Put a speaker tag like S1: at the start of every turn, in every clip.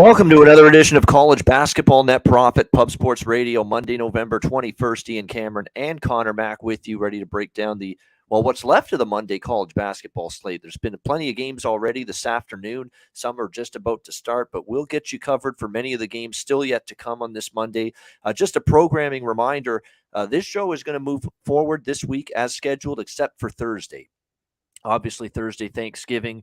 S1: Welcome to another edition of College Basketball Net Profit Pub Sports Radio, Monday, November 21st. Ian Cameron and Conor Mack with you, ready to break down what's left of the Monday college basketball slate. There's been plenty of games already this afternoon. Some are just about to start, but we'll get you covered for many of the games still yet to come on this Monday. Just a programming reminder, this show is going to move forward this week as scheduled, except for Thursday. Obviously, Thursday, Thanksgiving.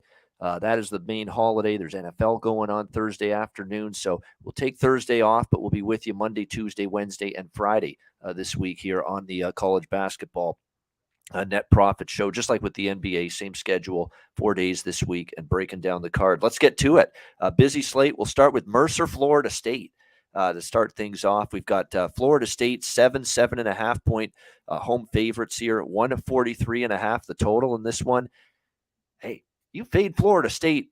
S1: That is the main holiday. There's NFL going on Thursday afternoon, so we'll take Thursday off, but we'll be with you Monday, Tuesday, Wednesday, and Friday this week here on the college basketball net profit show, just like with the NBA, same schedule, 4 days this week, and breaking down the card. Let's get to it. Busy slate. We'll start with Mercer, Florida State. To start things off, we've got Florida State 7.5 point home favorites here, 143.5 the total in this one. Hey, you fade Florida State.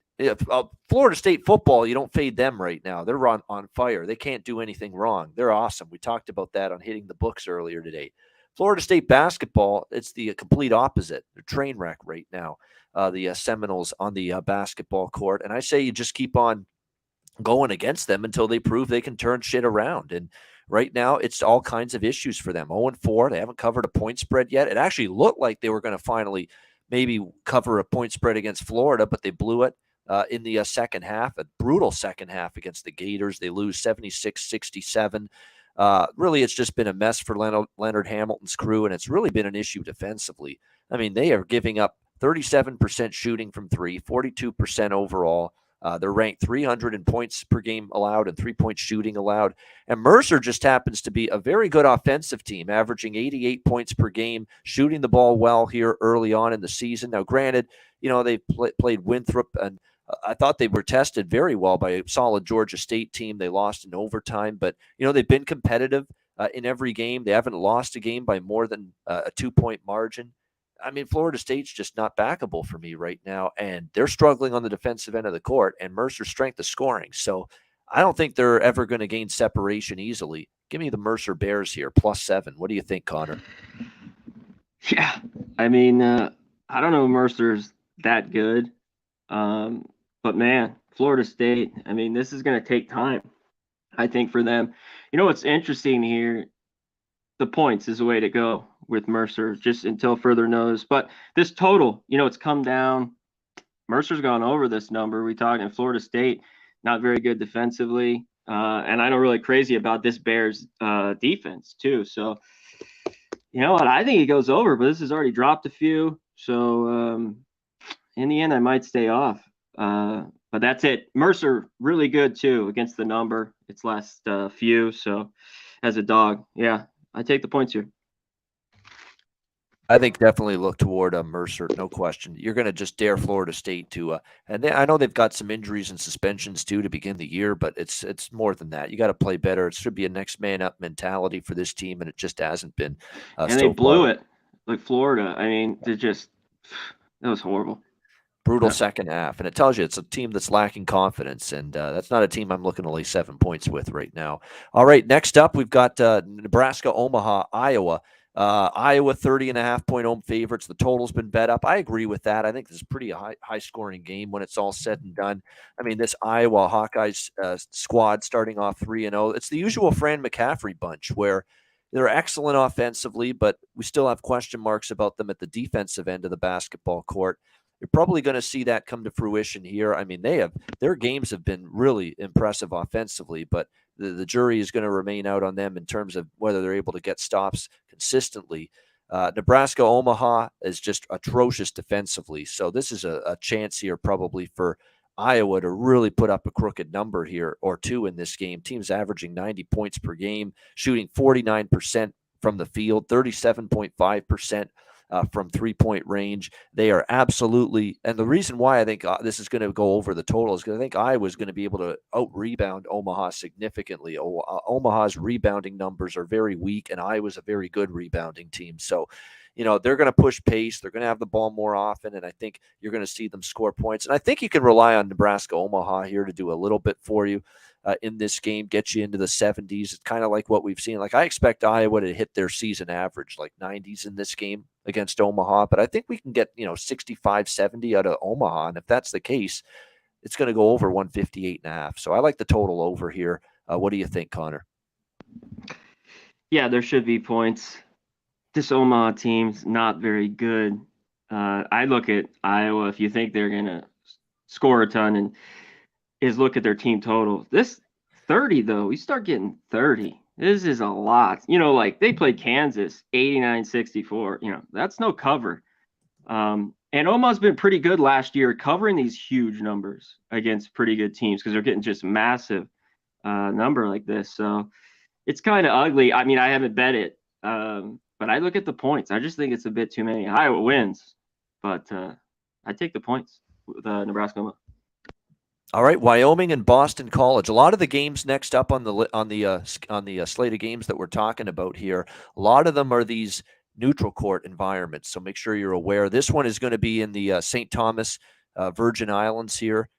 S1: Florida State football, you don't fade them right now. They're on fire. They can't do anything wrong. They're awesome. We talked about that on Hitting the Books earlier today. Florida State basketball, it's the complete opposite. They're train wreck right now, the Seminoles on the basketball court. And I say you just keep on going against them until they prove they can turn shit around. And right now, it's all kinds of issues for them. 0-4, they haven't covered a point spread yet. It actually looked like they were going to finally maybe cover a point spread against Florida, but they blew it in the second half, a brutal second half against the Gators. They lose 76-67. Really, it's just been a mess for Leonard Hamilton's crew, and it's really been an issue defensively. I mean, they are giving up 37% shooting from three, 42% overall. They're ranked 300 in points per game allowed and 3-point shooting allowed. And Mercer just happens to be a very good offensive team, averaging 88 points per game, shooting the ball well here early on in the season. Now, granted, they played Winthrop, and I thought they were tested very well by a solid Georgia State team. They lost in overtime, but, they've been competitive in every game. They haven't lost a game by more than a 2-point margin. I mean, Florida State's just not backable for me right now, and they're struggling on the defensive end of the court, and Mercer's strength of scoring. So I don't think they're ever going to gain separation easily. Give me the Mercer Bears here, +7. What do you think, Conor?
S2: Yeah, I mean, I don't know if Mercer's that good, but man, Florida State, I mean, this is going to take time, I think, for them. What's interesting here, the points is the way to go with Mercer, just until further notice. But this total, it's come down. Mercer's gone over this number. We talking Florida State, not very good defensively. And I know really crazy about this Bears defense too. So, you know what? I think it goes over, but this has already dropped a few. So in the end, I might stay off. But that's it. Mercer, really good too against the number. Its last few. So as a dog, yeah, I take the points here.
S1: I think definitely look toward Mercer, no question. You're going to just dare Florida State to, I know they've got some injuries and suspensions too to begin the year, but it's more than that. You got to play better. It should be a next man up mentality for this team, and it just hasn't been.
S2: And they blew it, like Florida. I mean, that was horrible.
S1: Brutal second half, and it tells you it's a team that's lacking confidence, and that's not a team I'm looking to lay 7 points with right now. All right, next up we've got Nebraska, Omaha, Iowa. Iowa 30.5 point home favorites. The total's been bet up. I agree with that. I think this is a pretty high scoring game when it's all said and done. I mean, this Iowa Hawkeyes squad starting off 3-0. It's the usual Fran McCaffrey bunch where they're excellent offensively, but we still have question marks about them at the defensive end of the basketball court. You're probably going to see that come to fruition here. I mean, their games have been really impressive offensively, but the jury is going to remain out on them in terms of whether they're able to get stops consistently. Nebraska, Omaha is just atrocious defensively. So this is a chance here probably for Iowa to really put up a crooked number here or two in this game. Team's averaging 90 points per game, shooting 49% from the field, 37.5%. From 3-point range. They are absolutely, and the reason why I think this is going to go over the total is because I think Iowa's going to be able to out-rebound Omaha significantly. Omaha's rebounding numbers are very weak, and Iowa's a very good rebounding team. So, they're going to push pace. They're going to have the ball more often, and I think you're going to see them score points. And I think you can rely on Nebraska, Omaha here to do a little bit for you. In this game, get you into the 70s. It's kind of like what we've seen. Like I expect Iowa to hit their season average, like 90s in this game against Omaha. But I think we can get, 65, 70 out of Omaha. And if that's the case, it's going to go over 158.5. So I like the total over here. What do you think, Connor?
S2: Yeah, there should be points. This Omaha team's not very good. I look at Iowa. If you think they're gonna score a ton, and look at their team total. This 30 though, you start getting 30. This is a lot. Like they played Kansas 89-64. That's no cover. And Omaha's been pretty good last year covering these huge numbers against pretty good teams because they're getting just massive number like this. So it's kind of ugly. I mean, I haven't bet it, but I look at the points. I just think it's a bit too many. Iowa wins, but I take the points with Nebraska.
S1: All right, Wyoming and Boston College. A lot of the games next up on the slate of games that we're talking about here. A lot of them are these neutral court environments, so make sure you're aware. This one is going to be in the St. Thomas Virgin Islands here.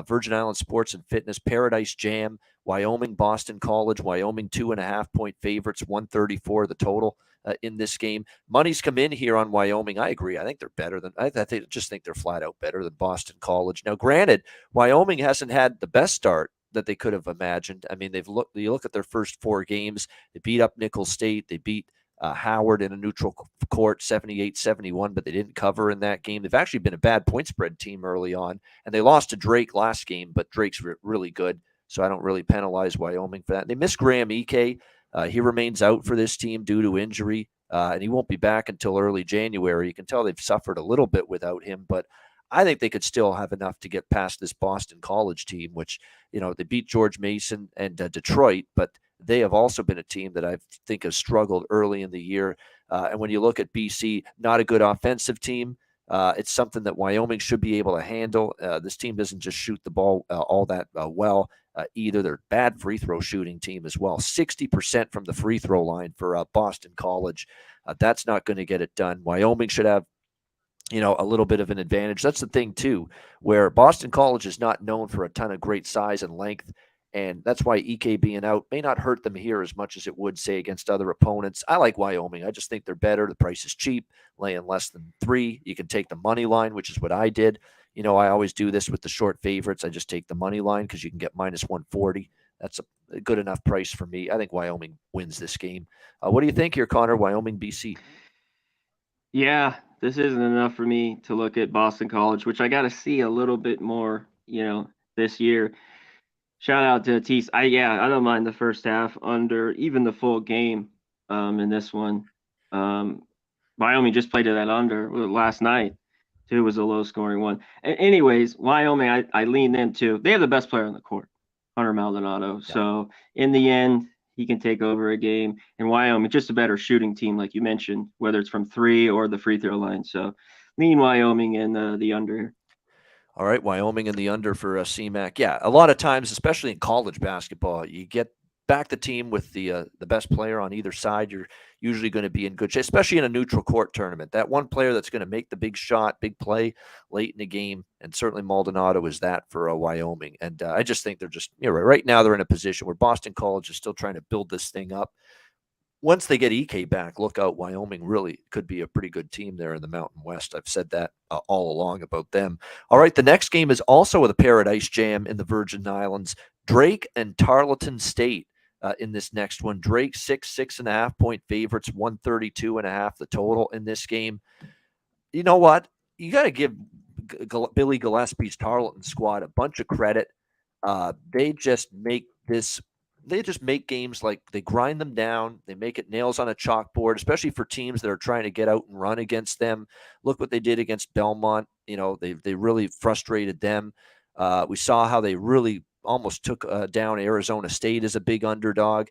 S1: Virgin Islands Sports and Fitness Paradise Jam. Wyoming, Boston College. Wyoming 2.5-point favorites, 134 the total in this game. Money's come in here on Wyoming. I agree. I think they're better than just think they're flat out better than Boston College. Now, granted, Wyoming hasn't had the best start that they could have imagined. I mean, you look at their first 4 games. They beat up Nicholls State. They beat Howard in a neutral court 78-71, but they didn't cover in that game. They've actually been a bad point spread team early on, and they lost to Drake last game, but Drake's really good, so I don't really penalize Wyoming for that. They miss Graham Ike. He remains out for this team due to injury, and he won't be back until early January. You can tell they've suffered a little bit without him, but I think they could still have enough to get past this Boston College team, which, they beat George Mason and Detroit, but they have also been a team that I think has struggled early in the year. And when you look at BC, not a good offensive team. It's something that Wyoming should be able to handle. This team doesn't just shoot the ball all that well either. They're a bad free throw shooting team as well. 60% from the free throw line for Boston College. That's not going to get it done. Wyoming should have a little bit of an advantage. That's the thing, too, where Boston College is not known for a ton of great size and length. And that's why EK being out may not hurt them here as much as it would, say, against other opponents. I like Wyoming. I just think they're better. The price is cheap, laying less than 3. You can take the money line, which is what I did. I always do this with the short favorites. I just take the money line because you can get minus 140. That's a good enough price for me. I think Wyoming wins this game. What do you think here, Connor? Wyoming, BC?
S2: Yeah, this isn't enough for me to look at Boston College, which I got to see a little bit more, this year. Shout out to Tease. I don't mind the first half under even the full game in this one. Wyoming just played to that under last night. Too was a low scoring one. Anyways, Wyoming, I lean them too. They have the best player on the court, Hunter Maldonado. Yeah. So in the end, he can take over a game. And Wyoming, just a better shooting team, like you mentioned, whether it's from 3 or the free throw line. So lean Wyoming in the under.
S1: All right, Wyoming in the under for CMAC. Yeah, a lot of times, especially in college basketball, you get back the team with the best player on either side. You're usually going to be in good shape, especially in a neutral court tournament. That one player that's going to make the big shot, big play late in the game, and certainly Maldonado is that for Wyoming. And I just think they're just right now they're in a position where Boston College is still trying to build this thing up. Once they get EK back, look out. Wyoming really could be a pretty good team there in the Mountain West. I've said that all along about them. All right, the next game is also with a Paradise Jam in the Virgin Islands. Drake and Tarleton State in this next one. Drake 6.5-point favorites, 132.5 the total in this game. You know what? You got to give Billy Gillespie's Tarleton squad a bunch of credit. They just make games like they grind them down. They make it nails on a chalkboard, especially for teams that are trying to get out and run against them. Look what they did against Belmont. They really frustrated them. We saw how they really almost took down Arizona State as a big underdog.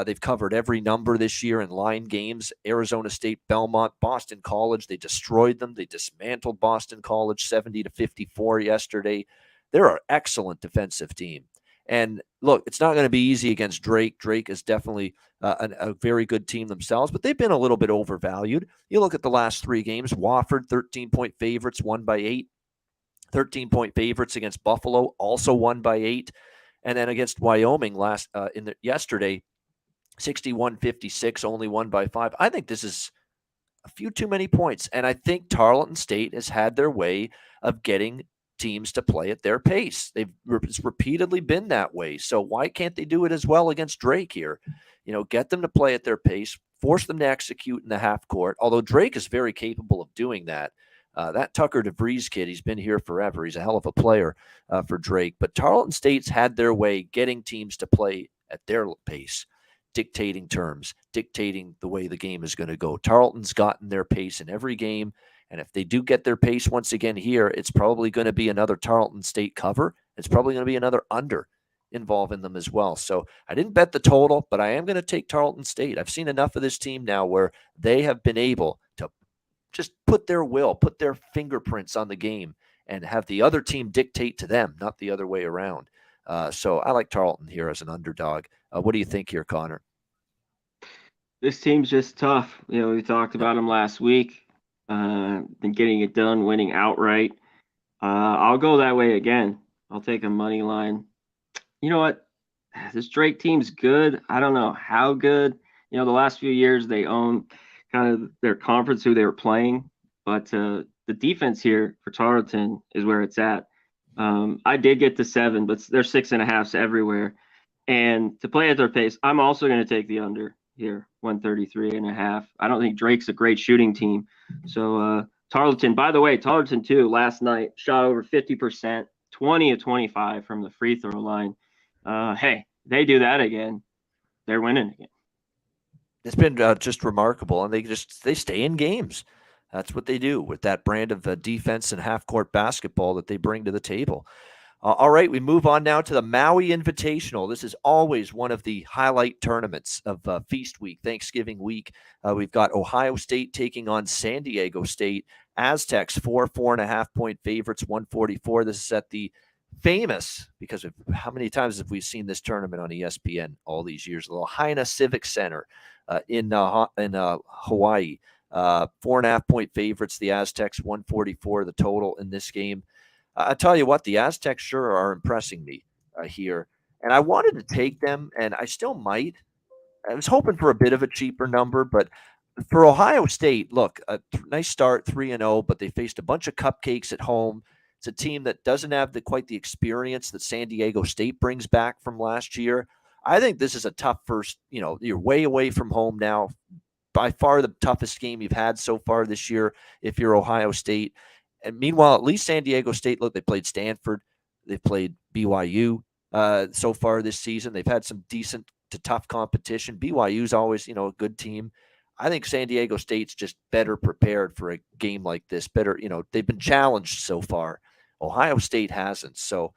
S1: They've covered every number this year in line games. Arizona State, Belmont, Boston College, they destroyed them. They dismantled Boston College 70-54 yesterday. They're an excellent defensive team. And look, it's not going to be easy against Drake. Drake is definitely a very good team themselves, but they've been a little bit overvalued. You look at the last 3 games, Wofford, 13-point favorites, won by 8. 13-point favorites against Buffalo, also won by 8. And then against Wyoming yesterday, 61-56, only won by 5. I think this is a few too many points. And I think Tarleton State has had their way of getting teams to play at their pace. It's repeatedly been that way. So why can't they do it as well against Drake here? Get them to play at their pace, force them to execute in the half court, although Drake is very capable of doing that. That Tucker DeVries kid, he's been here forever. He's a hell of a player for Drake. But Tarleton State's had their way getting teams to play at their pace, dictating terms, dictating the way the game is going to go. Tarleton's gotten their pace in every game. And if they do get their pace once again here, it's probably going to be another Tarleton State cover. It's probably going to be another under involving them as well. So I didn't bet the total, but I am going to take Tarleton State. I've seen enough of this team now where they have been able to just put their will, put their fingerprints on the game and have the other team dictate to them, not the other way around. So I like Tarleton here as an underdog. What do you think here, Connor?
S2: This team's just tough. We talked about them last week. Been getting it done, winning outright. I'll go that way again. I'll take a money line. You know what? This Drake team's good. I don't know how good. The last few years they own kind of their conference, who they were playing. But the defense here for Tarleton is where it's at. I did get to 7, but they're 6.5s everywhere. And to play at their pace, I'm also going to take the under here, 133.5. I don't think Drake's a great shooting team. So Tarleton, by the way, Tarleton too, last night shot over 50%, 20 of 25 from the free throw line. Hey, they do that again, they're winning again.
S1: It's been just remarkable, and they stay in games. That's what they do with that brand of defense and half-court basketball that they bring to the table. All right, we move on now to the Maui Invitational. This is always one of the highlight tournaments of Feast Week, Thanksgiving week. We've got Ohio State taking on San Diego State. Aztecs, 4.5-point favorites, 144. This is at the famous, because of how many times have we seen this tournament on ESPN all these years, the Lahaina Civic Center in Hawaii. 4.5-point favorites, the Aztecs, 144 the total in this game. I tell you what, the Aztecs sure are impressing me here. And I wanted to take them, and I still might. I was hoping for a bit of a cheaper number, but for Ohio State, look, a nice start, 3-0, but they faced a bunch of cupcakes at home. It's a team that doesn't have quite the experience that San Diego State brings back from last year. I think this is a tough first, you're way away from home now. By far the toughest game you've had so far this year if you're Ohio State. And meanwhile, at least San Diego State, look, they played Stanford. They've played BYU so far this season. They've had some decent to tough competition. BYU's always, a good team. I think San Diego State's just better prepared for a game like this. Better, they've been challenged so far. Ohio State hasn't. So,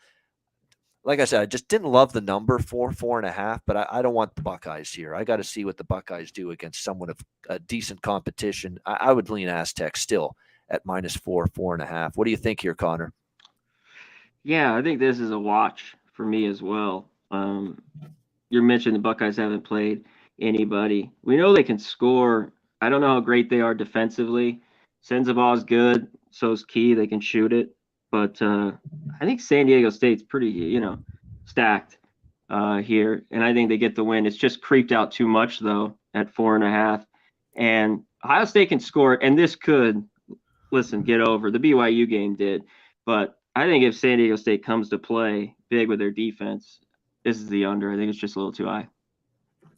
S1: like I said, I just didn't love the number 4.5, but I don't want the Buckeyes here. I got to see what the Buckeyes do against someone of a decent competition. I would lean Aztecs still at -4, 4.5. What do you think here, Connor?
S2: Yeah, I think this is a watch for me as well. You mentioned the Buckeyes haven't played anybody. We know they can score. I don't know how great they are defensively. Sensabaugh is good. So's Key. They can shoot it. But I think San Diego State's pretty, stacked here. And I think they get the win. It's just creeped out too much, though, at 4.5. And Ohio State can score it. And this could, get over. The BYU game did. But I think if San Diego State comes to play big with their defense, this is the under. I think it's just a little too high.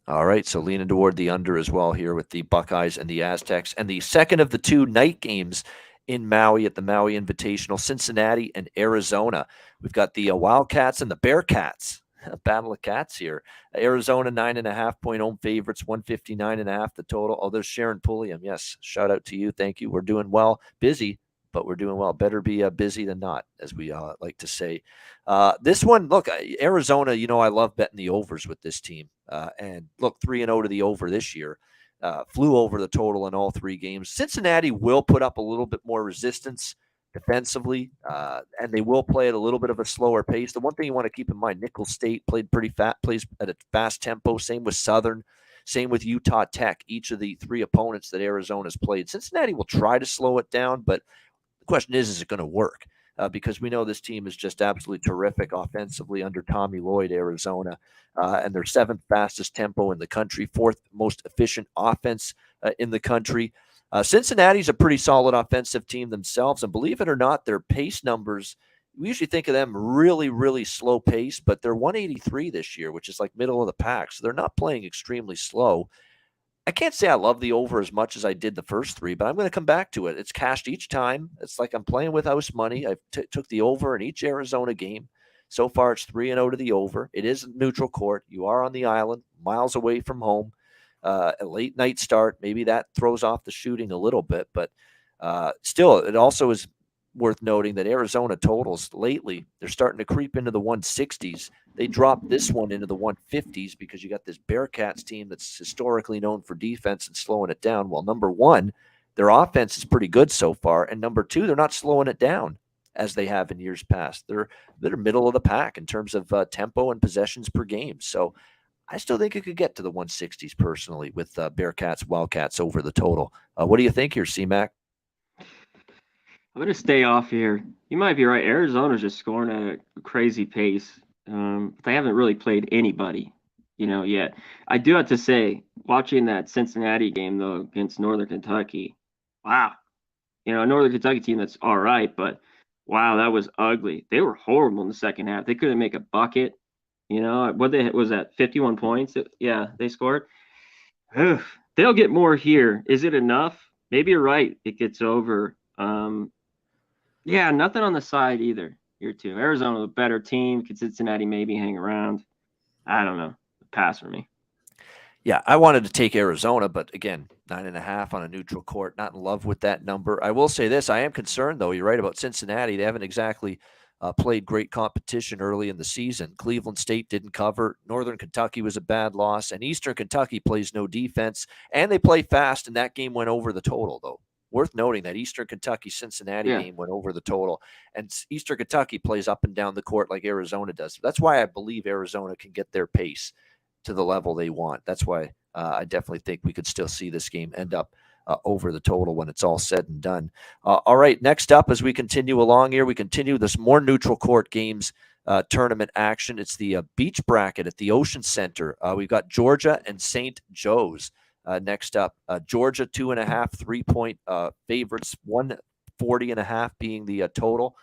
S1: All right, so leaning toward the under as well here with the Buckeyes and the Aztecs. And the second of the two night games in Maui at the Maui Invitational, Cincinnati and Arizona. We've got the Wildcats and the Bearcats. A battle of cats here. Arizona, 9.5-point home favorites, 159.5 the total. Oh, there's Sharon Pulliam. Yes, shout out to you. Thank you. We're doing well. Busy, but we're doing well. Better be busy than not, as we like to say. This one, look, Arizona, I love betting the overs with this team. And look, 3-0 to the over this year. Flew over the total in all three games. Cincinnati will put up a little bit more resistance defensively, and they will play at a little bit of a slower pace. The one thing you want to keep in mind, Nicholls State plays at a fast tempo. Same with Southern. Same with Utah Tech. Each of the three opponents that Arizona's played. Cincinnati will try to slow it down, but the question is it going to work? Because we know this team is just absolutely terrific offensively under Tommy Lloyd, Arizona, and they're seventh fastest tempo in the country, fourth most efficient offense in the country. Cincinnati's a pretty solid offensive team themselves, and believe it or not, their pace numbers we usually think of them really, really slow pace, but they're 183 this year, which is like middle of the pack. So they're not playing extremely slow. I can't say I love the over as much as I did the first three, but I'm going to come back to it. It's cashed each time. It's like I'm playing with house money. I took the over in each Arizona game. So far, it's 3-0 to the over. It is a neutral court. You are on the island, miles away from home. A late night start, maybe that throws off the shooting a little bit, but still, it also is worth noting that Arizona totals lately, they're starting to creep into the 160s. They dropped this one into the 150s because you got this Bearcats team that's historically known for defense and slowing it down. Well, number one, their offense is pretty good so far, and number two, they're not slowing it down as they have in years past. They're middle of the pack in terms of tempo and possessions per game. So I still think it could get to the 160s personally with Bearcats, Wildcats over the total. What do you think here, C-Mac?
S2: I'm going to stay off here. You might be right. Arizona's just scoring at a crazy pace. But they haven't really played anybody, yet. I do have to say, watching that Cincinnati game, though, against Northern Kentucky, wow. A Northern Kentucky team that's all right, but wow, that was ugly. They were horrible in the second half. They couldn't make a bucket. What they was that 51 points? Yeah, they scored. They'll get more here. Is it enough? Maybe you're right. It gets over. Yeah, nothing on the side either. Here too. Arizona, a better team. Could Cincinnati maybe hang around? I don't know. Pass for me.
S1: Yeah, I wanted to take Arizona, but again, 9.5 on a neutral court. Not in love with that number. I will say this: I am concerned, though. You're right about Cincinnati. They haven't exactly played great competition early in the season. Cleveland State didn't cover. Northern Kentucky was a bad loss, and Eastern Kentucky plays no defense, and they play fast. And that game went over the total, though. Worth noting that Eastern Kentucky Cincinnati game went over the total, and Eastern Kentucky plays up and down the court like Arizona does. That's why I believe Arizona can get their pace to the level they want. That's why I definitely think we could still see this game end up over the total when it's all said and done. All right, next up as we continue along here, we continue this more neutral court games tournament action. It's the beach bracket at the Ocean Center. We've got Georgia and St. Joe's next up. Georgia 2.5 3-point favorites, 140.5 being the total.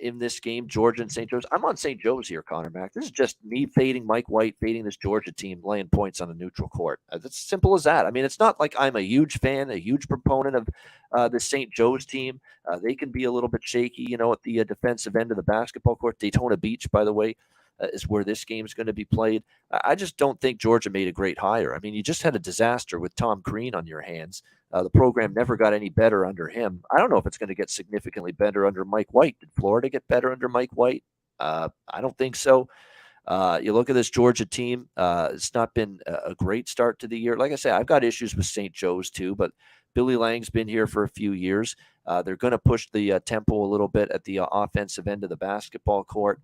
S1: In this game, Georgia and St. Joe's. I'm on St. Joe's here, Connor Mack. This is just me fading Mike White, fading this Georgia team, laying points on a neutral court. It's simple as that. I mean, it's not like I'm a huge fan, a huge proponent of the St. Joe's team. They can be a little bit shaky, at the defensive end of the basketball court. Daytona Beach, by the way, is where this game is going to be played. I just don't think Georgia made a great hire. I mean, you just had a disaster with Tom Crean on your hands. The program never got any better under him. I don't know if it's going to get significantly better under Mike White. Did Florida get better under Mike White? I don't think so. You look at this Georgia team. It's not been a great start to the year. Like I said, I've got issues with St. Joe's too, but Billy Lang's been here for a few years. They're going to push the tempo a little bit at the offensive end of the basketball court.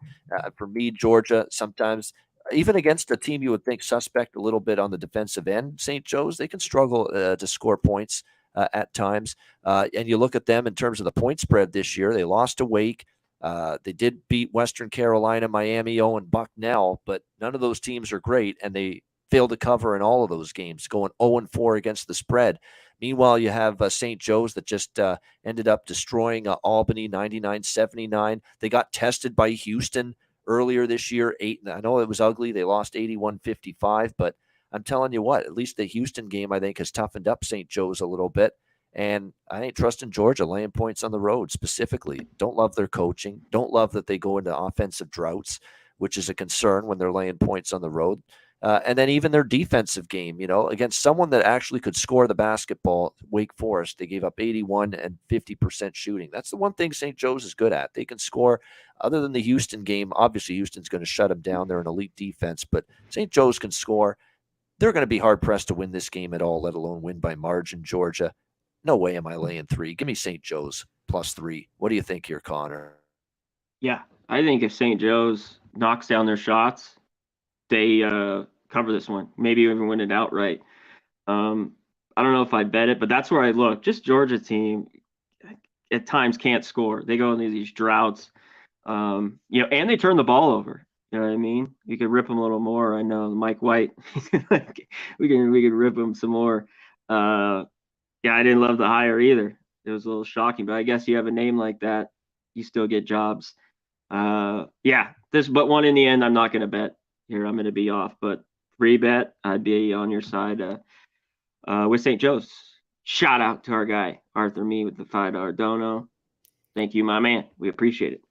S1: For me, Georgia, sometimes even against a team you would think suspect a little bit on the defensive end, St. Joe's, they can struggle to score points at times. And you look at them in terms of the point spread this year. They lost to Wake. They did beat Western Carolina, Miami, and Bucknell, but none of those teams are great, and they failed to cover in all of those games, going 0-4 against the spread. Meanwhile, you have St. Joe's that just ended up destroying Albany 99-79. They got tested by Houston earlier this year. I know it was ugly. They lost 81-55, but I'm telling you what, at least the Houston game, I think, has toughened up St. Joe's a little bit. And I ain't trusting Georgia laying points on the road specifically. Don't love their coaching. Don't love that they go into offensive droughts, which is a concern when they're laying points on the road. And then even their defensive game, against someone that actually could score the basketball, Wake Forest, they gave up 81 and 50% shooting. That's the one thing St. Joe's is good at. They can score. Other than the Houston game, obviously Houston's going to shut them down. They're an elite defense, but St. Joe's can score. They're going to be hard-pressed to win this game at all, let alone win by margin. Georgia, no way am I laying 3. Give me St. Joe's +3. What do you think here, Connor?
S2: Yeah, I think if St. Joe's knocks down their shots, they cover this one. Maybe even win it outright. I don't know if I bet it, but that's where I look. Just Georgia team at times can't score. They go into these droughts, and they turn the ball over. You know what I mean? You could rip them a little more. I know Mike White. we can rip him some more. Yeah, I didn't love the hire either. It was a little shocking, but I guess you have a name like that, you still get jobs. But one in the end, I'm not going to bet here. I'm going to be off, but free bet, I'd be on your side with St. Joe's. Shout out to our guy, Arthur Mee, with the $5 dono. Thank you, my man. We appreciate it.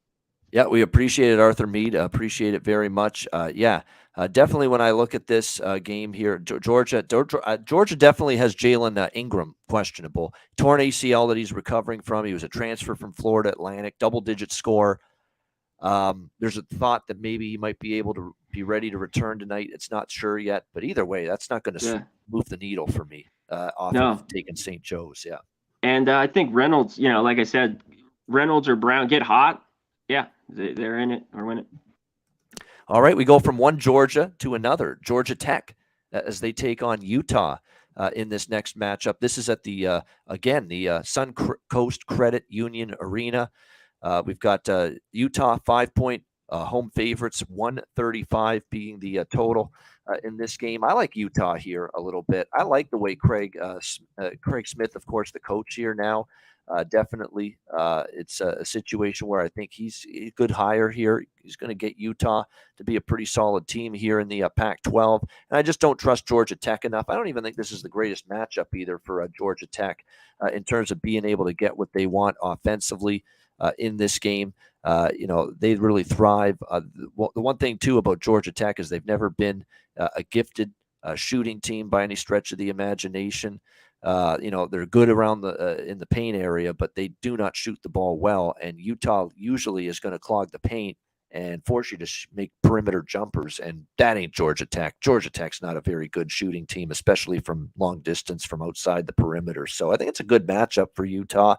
S1: Yeah, we appreciate it, Arthur Mead. Appreciate it very much. Definitely when I look at this game here, Georgia definitely has Jalen Ingram questionable. Torn ACL that he's recovering from. He was a transfer from Florida Atlantic, double-digit score. There's a thought that maybe he might be able to be ready to return tonight. It's not sure yet, but either way, that's not going to move the needle for me off of taking St. Joe's. Yeah.
S2: And I think Reynolds, like I said, Reynolds or Brown get hot. Yeah, they're in it or win it.
S1: All right, we go from one Georgia to another, Georgia Tech, as they take on Utah in this next matchup. This is at the Suncoast Credit Union Arena. We've got Utah 5-point home favorites, 135 being the total in this game. I like Utah here a little bit. I like the way Craig Smith, of course, the coach here now. Definitely, it's a situation where I think he's a good hire here. He's going to get Utah to be a pretty solid team here in the Pac-12. And I just don't trust Georgia Tech enough. I don't even think this is the greatest matchup either for Georgia Tech in terms of being able to get what they want offensively in this game. They really thrive. The one thing, too, about Georgia Tech is they've never been a gifted shooting team by any stretch of the imagination. They're good around in the paint area, but they do not shoot the ball well. And Utah usually is going to clog the paint and force you to make perimeter jumpers. And that ain't Georgia Tech. Georgia Tech's not a very good shooting team, especially from long distance from outside the perimeter. So I think it's a good matchup for Utah.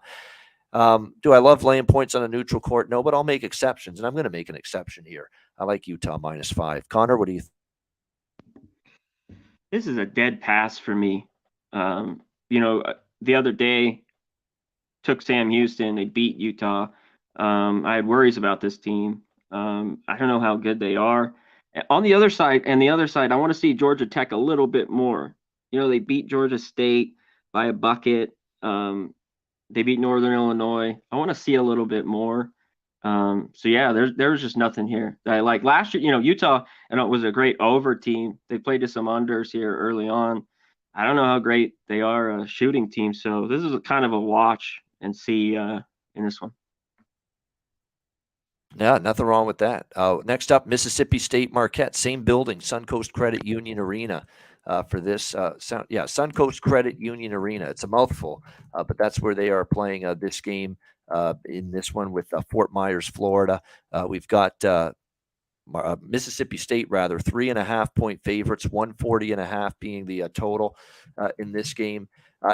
S1: Do I love laying points on a neutral court? No, but I'll make exceptions, and I'm going to make an exception here. I like Utah -5. Conor, what do you think?
S2: This is a dead pass for me. The other day took Sam Houston. They beat Utah. I had worries about this team. I don't know how good they are. On the other side, I want to see Georgia Tech a little bit more. They beat Georgia State by a bucket. They beat Northern Illinois. I want to see a little bit more. There's just nothing here that I like. Last year, Utah, was a great over team. They played to some unders here early on. I don't know how great they are a shooting team. So this is kind of a watch and see in this one.
S1: Yeah, nothing wrong with that. Next up, Mississippi State Marquette, same building, Suncoast Credit Union Arena. For this, Suncoast Credit Union Arena. It's a mouthful, but that's where they are playing this game in this one with Fort Myers, Florida. We've got Mississippi State, 3.5-point favorites, 140.5 being the total in this game.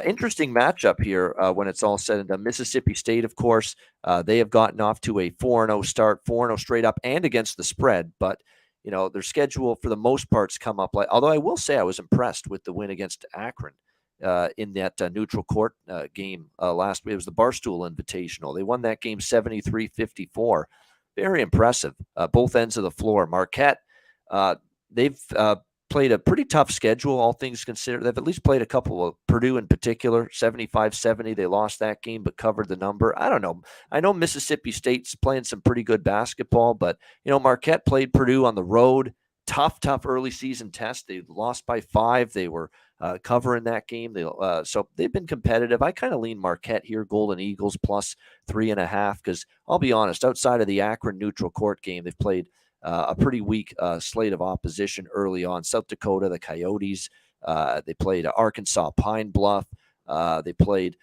S1: Interesting matchup here when it's all said and done. Mississippi State, of course, they have gotten off to a 4-0 start, 4-0 straight up and against the spread, but their schedule for the most part's come up although I will say I was impressed with the win against Akron in that neutral court game last week. It was the Barstool Invitational. They won that game 73-54. Very impressive. Both ends of the floor. Marquette, they've played a pretty tough schedule, all things considered. They've at least played a couple of Purdue in particular, 75-70. They lost that game, but covered the number. I don't know. I know Mississippi State's playing some pretty good basketball, but, Marquette played Purdue on the road. Tough early season test. They lost by 5. They were covering that game. So they've been competitive. I kind of lean Marquette here, Golden Eagles +3.5, because I'll be honest, outside of the Akron neutral court game, they've played a pretty weak slate of opposition early on. South Dakota, the Coyotes. They played Arkansas, Pine Bluff. They played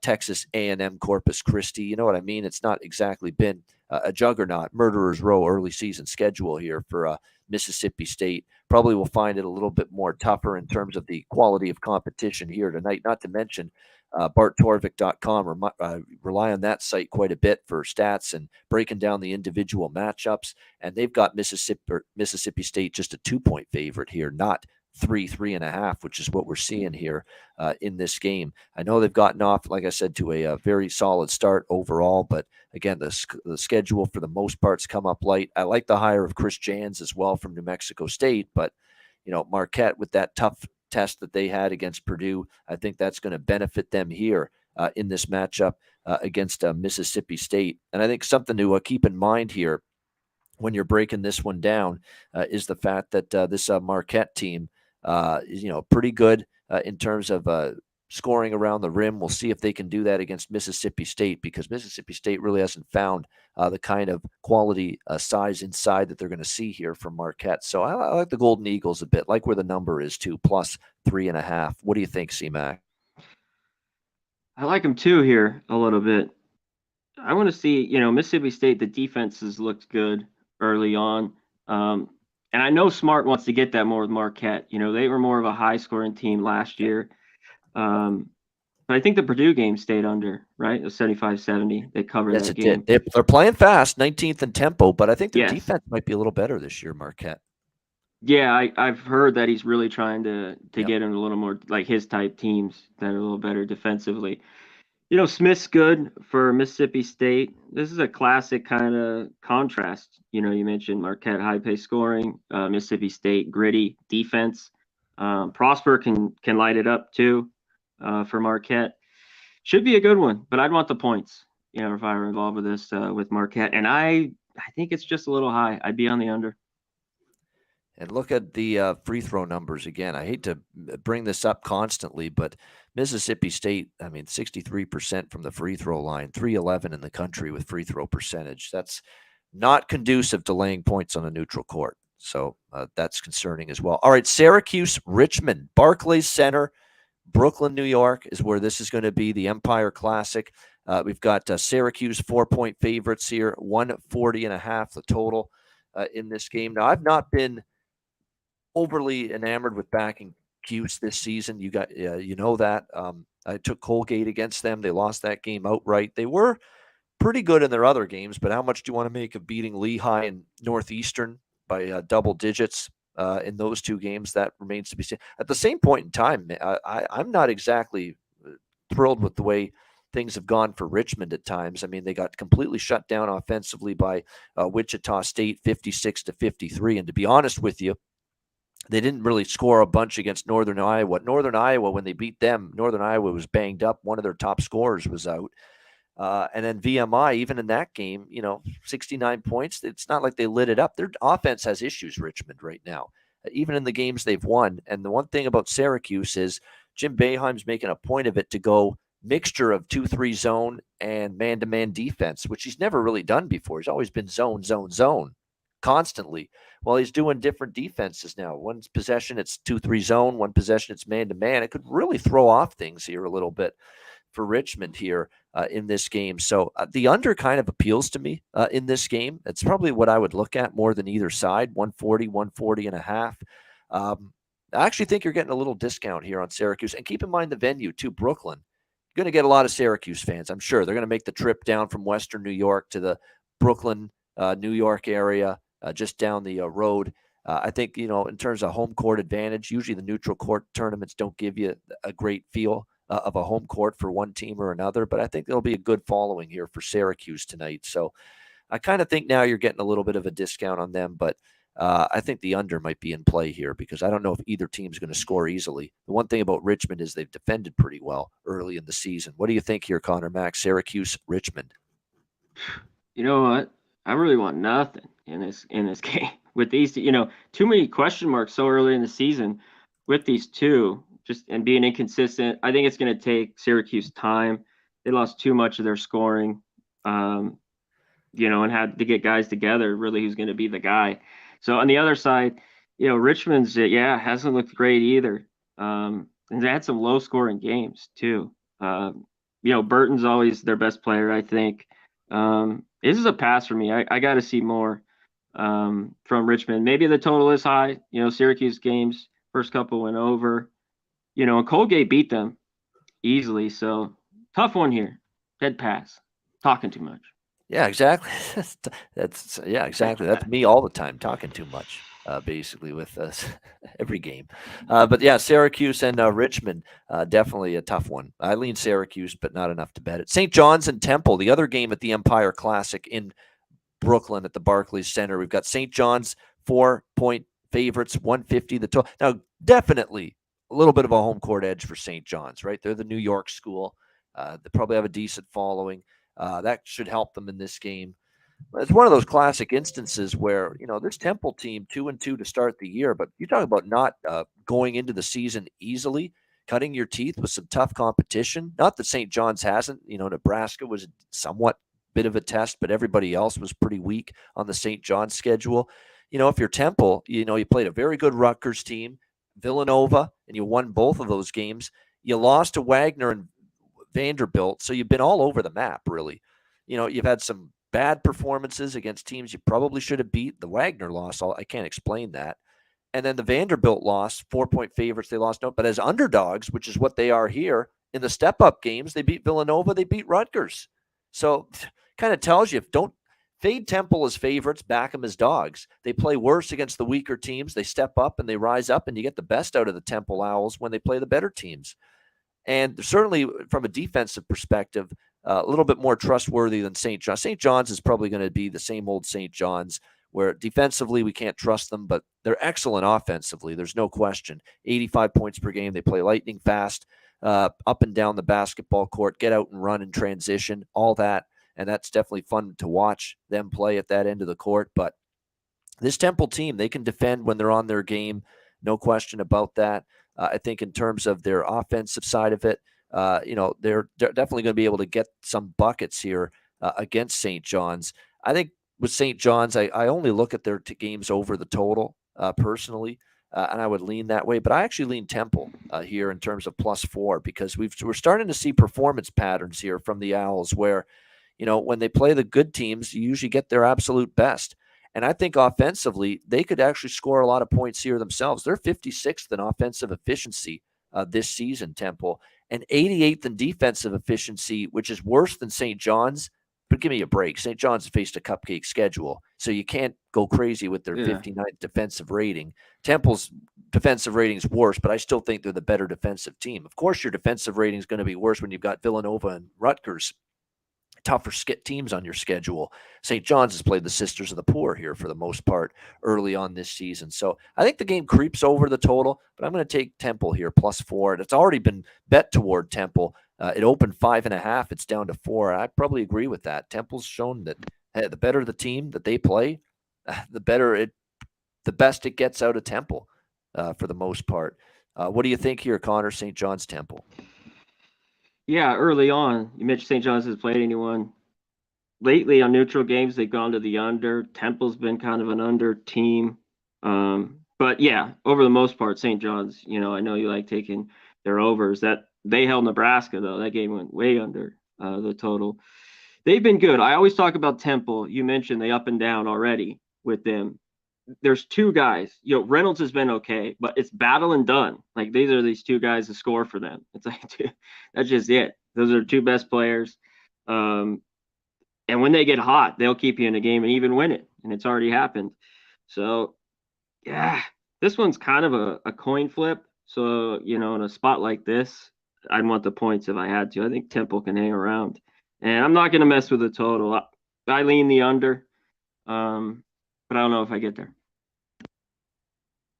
S1: Texas A&M, Corpus Christi. You know what I mean? It's not exactly been a juggernaut, murderer's row early season schedule here for Mississippi State. Probably will find it a little bit more tougher in terms of the quality of competition here tonight. Not to mention BartTorvik.com. Rely on that site quite a bit for stats and breaking down the individual matchups. And they've got Mississippi State just a 2-point favorite here, not 3.5, which is what we're seeing here in this game. I know they've gotten off, like I said, to a very solid start overall, but again, the schedule for the most part's come up light. I like the hire of Chris Jans as well from New Mexico State, but Marquette with that tough test that they had against Purdue, I think that's going to benefit them here in this matchup against Mississippi State. And I think something to keep in mind here, when you're breaking this one down is the fact that this Marquette team is, pretty good in terms of scoring around the rim. We'll see if they can do that against Mississippi State, because Mississippi State really hasn't found the kind of quality size inside that they're going to see here from Marquette. So I like the Golden Eagles a bit, like where the number is too, plus 3.5. What do you think, C-Mac?
S2: I like them too here a little bit. I want to see, Mississippi State, the defenses looked good early on. And I know Smart wants to get that more with Marquette. They were more of a high scoring team last year. But I think the Purdue game stayed under, right? It was 75-70. They covered
S1: Yes,
S2: that
S1: it
S2: game.
S1: did. They're playing fast, 19th in tempo, but I think their
S2: Yes.
S1: defense might be a little better this year, Marquette.
S2: Yeah, I've heard that he's really trying to
S1: Yep.
S2: get in a little more like his type teams that are a little better defensively. Smith's good for Mississippi State. This is a classic kind of contrast. You mentioned Marquette high pace scoring, Mississippi State gritty defense. Prosper can light it up too for Marquette. Should be a good one, but I'd want the points. If I were involved with this with Marquette, and I think it's just a little high. I'd be on the under.
S1: And look at the free throw numbers again. I hate to bring this up constantly, but Mississippi State, 63% from the free throw line, 311 in the country with free throw percentage. That's not conducive to laying points on a neutral court. So that's concerning as well. All right, Syracuse, Richmond, Barclays Center, Brooklyn, New York is where this is going to be, the Empire Classic. We've got Syracuse 4-point favorites here, 140.5 the total in this game. Now, I've not been overly enamored with backing Cuse this season. You know that. I took Colgate against them. They lost that game outright. They were pretty good in their other games, but how much do you want to make of beating Lehigh and Northeastern by double digits in those two games? That remains to be seen. At the same point in time, I'm not exactly thrilled with the way things have gone for Richmond at times. They got completely shut down offensively by Wichita State, 56-53. And to be honest with you, they didn't really score a bunch against Northern Iowa. Northern Iowa, when they beat them, Northern Iowa was banged up. One of their top scorers was out. And then VMI, even in that game, 69 points. It's not like they lit it up. Their offense has issues, Richmond, right now, even in the games they've won. And the one thing about Syracuse is Jim Boeheim's making a point of it to go mixture of 2-3 zone and man-to-man defense, which he's never really done before. He's always been zone constantly. Well, he's doing different defenses now. One possession, it's 2-3 zone. One possession, it's man-to-man. It could really throw off things here a little bit for Richmond here in this game. So the under kind of appeals to me in this game. It's probably what I would look at more than either side, 140.5. I actually think you're getting a little discount here on Syracuse. And keep in mind the venue, too, Brooklyn. You're going to get a lot of Syracuse fans, I'm sure. They're going to make the trip down from Western New York to the Brooklyn, New York area, just down the road. I think, in terms of home court advantage, usually the neutral court tournaments don't give you a great feel of a home court for one team or another, but I think there'll be a good following here for Syracuse tonight. So I kind of think now you're getting a little bit of a discount on them, but I think the under might be in play here because I don't know if either team's going to score easily. The one thing about Richmond is they've defended pretty well early in the season. What do you think here, Conor Mack? Syracuse, Richmond.
S2: You know what? I really want nothing in this game with these two, too many question marks so early in the season with these two, just and being inconsistent. I think it's going to take Syracuse time. They lost too much of their scoring, and had to get guys together. Really, who's going to be the guy? So on the other side, Richmond's hasn't looked great either, and they had some low scoring games too. Burton's always their best player, I think. This is a pass for me. I got to see more from Richmond. Maybe the total is high. Syracuse games, first couple went over. And Colgate beat them easily. So tough one here. Dead pass. Talking too much.
S1: Yeah, exactly. Exactly. That's me all the time, talking too much, basically with every game. But yeah, Syracuse and Richmond, definitely a tough one. I lean Syracuse, but not enough to bet it. St. John's and Temple, the other game at the Empire Classic in Brooklyn at the Barclays Center. We've got St. John's 4-point favorites, 150 the total. Now, definitely a little bit of a home court edge for St. John's, right? They're the New York school. They probably have a decent following. That should help them in this game. It's one of those classic instances where, this Temple team 2-2 to start the year, but you talk about not going into the season easily, cutting your teeth with some tough competition. Not that St. John's hasn't. Nebraska was somewhat bit of a test, but everybody else was pretty weak on the St. John's schedule. If you're Temple, you played a very good Rutgers team, Villanova, and you won both of those games. You lost to Wagner and Vanderbilt, so you've been all over the map, really. You've had some bad performances against teams you probably should have beat. The Wagner loss, I can't explain that. And then the Vanderbilt loss, 4-point favorites, they lost no. But as underdogs, which is what they are here, in the step-up games, they beat Villanova, they beat Rutgers. So kind of tells you, don't fade Temple as favorites, back them as dogs. They play worse against the weaker teams. They step up and they rise up, and you get the best out of the Temple Owls when they play the better teams. And certainly from a defensive perspective, a little bit more trustworthy than St. John's. St. John's is probably going to be the same old St. John's, where defensively we can't trust them, but they're excellent offensively. There's no question. 85 points per game. They play lightning fast, up and down the basketball court, get out and run in transition, all that. And that's definitely fun to watch them play at that end of the court. But this Temple team, they can defend when they're on their game. No question about that. I think in terms of their offensive side of it, they're definitely going to be able to get some buckets here against St. John's. I think with St. John's, I only look at their games over the total personally, and I would lean that way. But I actually lean Temple here in terms of +4 because we're starting to see performance patterns here from the Owls where, when they play the good teams, you usually get their absolute best. And I think offensively, they could actually score a lot of points here themselves. They're 56th in offensive efficiency this season, Temple, and 88th in defensive efficiency, which is worse than St. John's. But give me a break. St. John's faced a cupcake schedule, so you can't go crazy with their 59th defensive rating. Temple's defensive rating is worse, but I still think they're the better defensive team. Of course, your defensive rating is going to be worse when you've got Villanova and Rutgers, tougher teams on your schedule. St. John's has played the Sisters of the Poor here for the most part early on this season. So I think the game creeps over the total, but I'm going to take Temple here +4. It's already been bet toward Temple. It opened 5.5. It's down to 4. I probably agree with that. Temple's shown that the better the team that they play, the best it gets out of Temple for the most part. What do you think here, Conor, St. John's Temple?
S2: Yeah, early on, you mentioned St. John's has played anyone. Lately on neutral games, they've gone to the under. Temple's been kind of an under team. But yeah, over the most part, St. John's, I know you like taking their overs. That they held Nebraska, though. That game went way under the total. They've been good. I always talk about Temple. You mentioned they up and down already with them. There's two guys. Reynolds has been okay, but it's Battle and Dunn. Like these are these two guys to score for them. It's like that's just it. Those are two best players. And when they get hot, they'll keep you in a game and even win it. And it's already happened. So yeah, this one's kind of a coin flip. So, in a spot like this, I'd want the points if I had to. I think Temple can hang around. And I'm not going to mess with the total. I lean the under. But I don't know if I get there.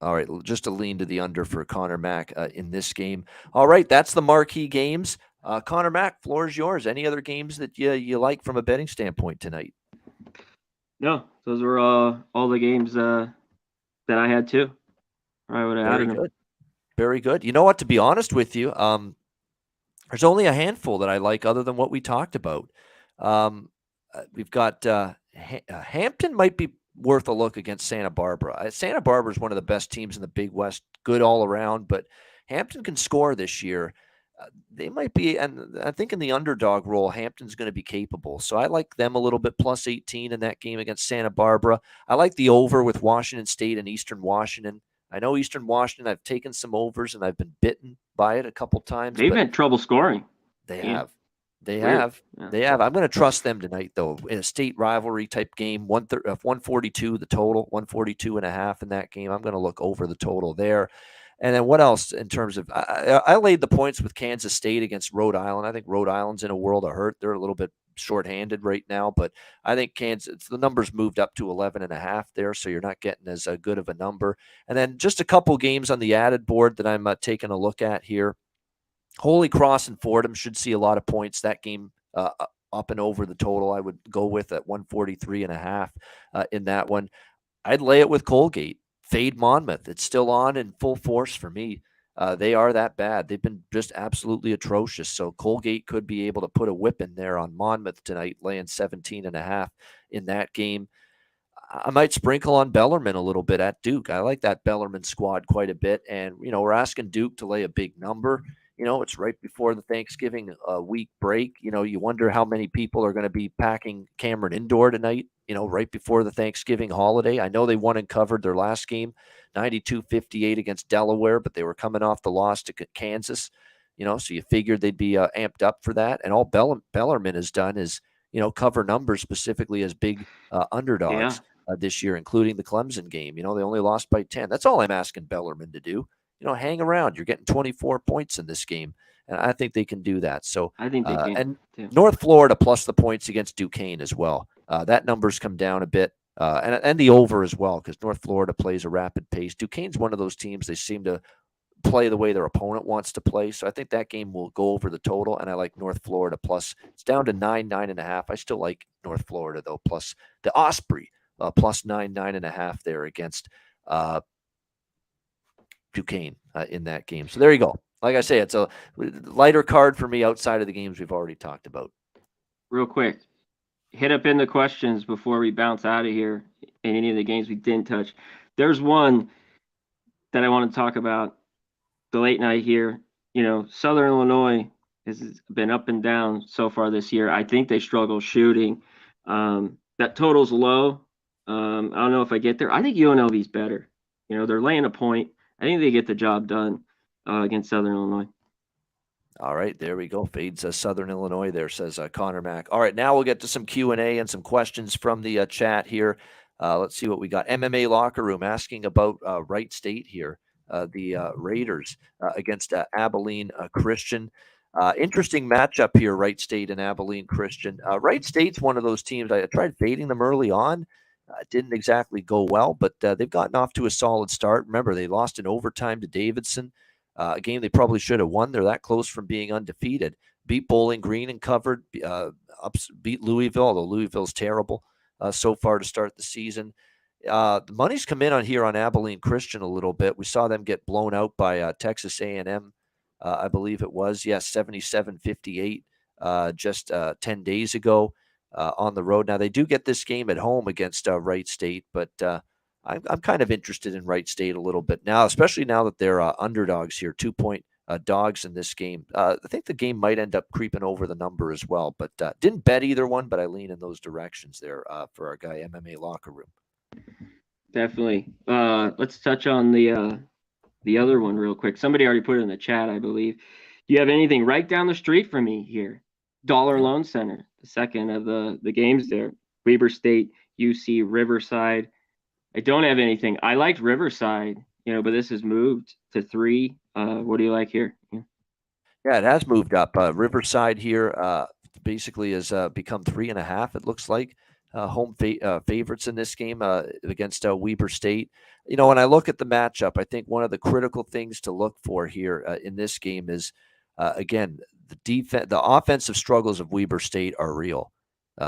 S1: All right, just a lean to the under for Conor Mack in this game. All right, that's the marquee games. Conor Mack, floor is yours. Any other games that you like from a betting standpoint tonight?
S2: No, those were all the games that I had too. I would have added them.
S1: Very good. You know what? To be honest with you, there's only a handful that I like other than what we talked about. We've got Hampton might be worth a look against Santa Barbara. Santa Barbara is one of the best teams in the Big West, good all around, but Hampton can score this year. They might be, and I think in the underdog role, Hampton's going to be capable. So I like them a little bit, +18 in that game against Santa Barbara. I like the over with Washington State and Eastern Washington. I know Eastern Washington, I've taken some overs and I've been bitten by it a couple times.
S2: They've had trouble scoring.
S1: They have. I'm going to trust them tonight, though, in a state rivalry type game. 142 the total, 142.5 in that game. I'm going to look over the total there. And then what else in terms of I laid the points with Kansas State against Rhode Island. I think Rhode Island's in a world of hurt. They're a little bit shorthanded right now, but I think the numbers moved up to 11.5 there, so you're not getting as good of a number. And then just a couple games on the added board that I'm taking a look at here. Holy Cross and Fordham should see a lot of points. That game up and over the total. I would go with at 143.5 in that one. I'd lay it with Colgate. Fade Monmouth. It's still on in full force for me. They are that bad. They've been just absolutely atrocious. So Colgate could be able to put a whip in there on Monmouth tonight, laying 17.5 in that game. I might sprinkle on Bellarmine a little bit at Duke. I like that Bellarmine squad quite a bit. And, we're asking Duke to lay a big number. It's right before the Thanksgiving week break. You wonder how many people are going to be packing Cameron Indoor tonight, right before the Thanksgiving holiday. I know they won and covered their last game, 92-58 against Delaware, but they were coming off the loss to Kansas, so you figured they'd be amped up for that. And all Bellarmine has done is, cover numbers specifically as big underdogs.
S2: Yeah.
S1: This year, including the Clemson game. They only lost by 10. That's all I'm asking Bellarmine to do. Hang around. You're getting 24 points in this game, and I think they can do that. So
S2: I think they can.
S1: And
S2: too.
S1: North Florida plus the points against Duquesne as well. That number's come down a bit, and the over as well, because North Florida plays a rapid pace. Duquesne's one of those teams, they seem to play the way their opponent wants to play. So I think that game will go over the total, and I like North Florida plus. It's down to 9.5. I still like North Florida, though, plus the Osprey. Plus 9.5 there against Duquesne in that game. So there you go. Like I say, it's a lighter card for me outside of the games we've already talked about.
S2: Real quick, hit up in the questions before we bounce out of here in any of the games we didn't touch. There's one that I want to talk about, the late night here. Southern Illinois has been up and down so far this year. I think they struggle shooting. That total's low. I don't know if I get there. I think UNLV's better. They're laying a point. I think they get the job done against Southern Illinois.
S1: All right, there we go. Fades Southern Illinois there, says Connor Mack. All right, now we'll get to some Q&A and some questions from the chat here. Let's see what we got. MMA Locker Room asking about Wright State here, the Raiders against Abilene Christian. Interesting matchup here, Wright State and Abilene Christian. Wright State's one of those teams, I tried fading them early on. Didn't exactly go well, but they've gotten off to a solid start. Remember, they lost in overtime to Davidson, a game they probably should have won. They're that close from being undefeated. Beat Bowling Green and covered, beat Louisville, although Louisville's terrible so far to start the season. The money's come in on here on Abilene Christian a little bit. We saw them get blown out by Texas A&M, I believe it was. Yes, 77-58 just 10 days ago. On the road. Now, they do get this game at home against Wright State, but I'm kind of interested in Wright State a little bit now, especially now that they're underdogs here, 2-point dogs in this game. I think the game might end up creeping over the number as well, but didn't bet either one, but I lean in those directions there for our guy MMA Locker Room.
S2: Definitely. Let's touch on the other one real quick. Somebody already put it in the chat, I believe. Do you have anything right down the street from me here? Dollar Loan Center, the second of the games there. Weber State, UC, Riverside. I don't have anything. I liked Riverside, but this has moved to 3. What do you like here?
S1: Yeah, it has moved up. Riverside here basically has become 3.5, it looks like. Home favorites in this game against Weber State. When I look at the matchup, I think one of the critical things to look for here in this game is, again, the offensive struggles of Weber State are real.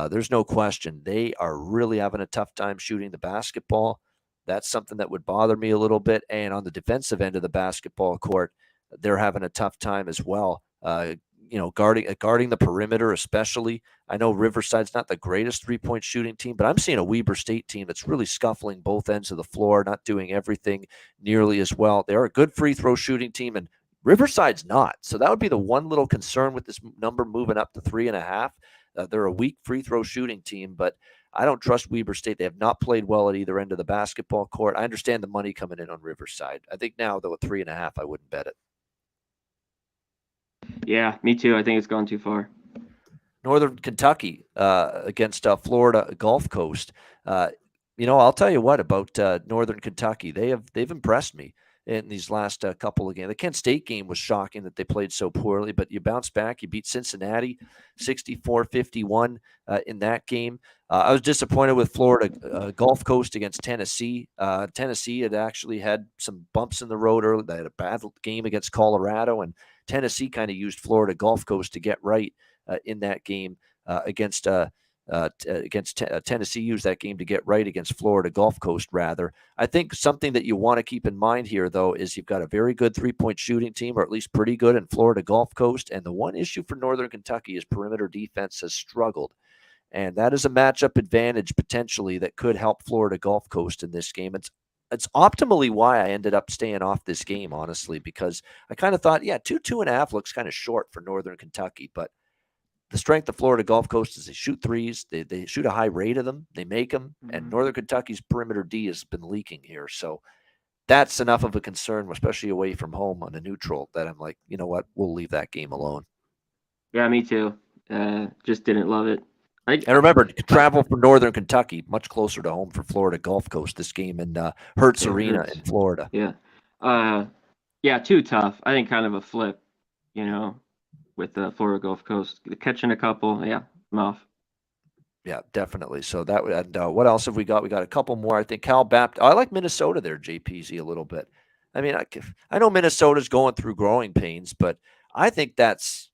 S1: There's no question. They are really having a tough time shooting the basketball. That's something that would bother me a little bit. And on the defensive end of the basketball court, they're having a tough time as well. Guarding the perimeter, especially. I know Riverside's not the greatest 3-point shooting team, but I'm seeing a Weber State team that's really scuffling both ends of the floor, not doing everything nearly as well. They're a good free throw shooting team, and Riverside's not. So that would be the one little concern with this number moving up to 3.5. They're a weak free throw shooting team, but I don't trust Weber State. They have not played well at either end of the basketball court. I understand the money coming in on Riverside. I think now, though, at 3.5, I wouldn't bet it.
S2: Yeah, me too. I think it's gone too far.
S1: Northern Kentucky against Florida Gulf Coast. I'll tell you what about Northern Kentucky. They've impressed me in these last couple of games. The Kent State game was shocking that they played so poorly, but you bounce back. You beat Cincinnati 64-51 in that game. I was disappointed with Florida Gulf Coast against Tennessee. Tennessee had actually had some bumps in the road early. They had a bad game against Colorado, and Tennessee kind of used Florida Gulf Coast to get right in that game. against Tennessee, use that game to get right against Florida Gulf Coast, rather. I think something that you want to keep in mind here, though, is you've got a very good three-point shooting team, or at least pretty good, in Florida Gulf Coast. And the one issue for Northern Kentucky is perimeter defense has struggled. And that is a matchup advantage potentially that could help Florida Gulf Coast in this game. It's optimally why I ended up staying off this game, honestly, because I kind of thought, yeah, 2.5 looks kind of short for Northern Kentucky, but the strength of Florida Gulf Coast is they shoot threes. They shoot a high rate of them. They make them. And Northern Kentucky's perimeter D has been leaking here. So that's enough of a concern, especially away from home on a neutral, that I'm like, you know what? We'll leave that game alone.
S2: Yeah, me too. Just didn't love it.
S1: And remember, travel for Northern Kentucky, much closer to home for Florida Gulf Coast, this game in Hertz Arena in Florida.
S2: Yeah. Yeah, too tough. I think kind of a flip, with the Florida Gulf Coast. Catching a couple, yeah, I'm off.
S1: Yeah, definitely. So that and what else have we got? We got a couple more. I think Cal Baptist. I like Minnesota there, JPZ, a little bit. I mean, I know Minnesota's going through growing pains, but I think that's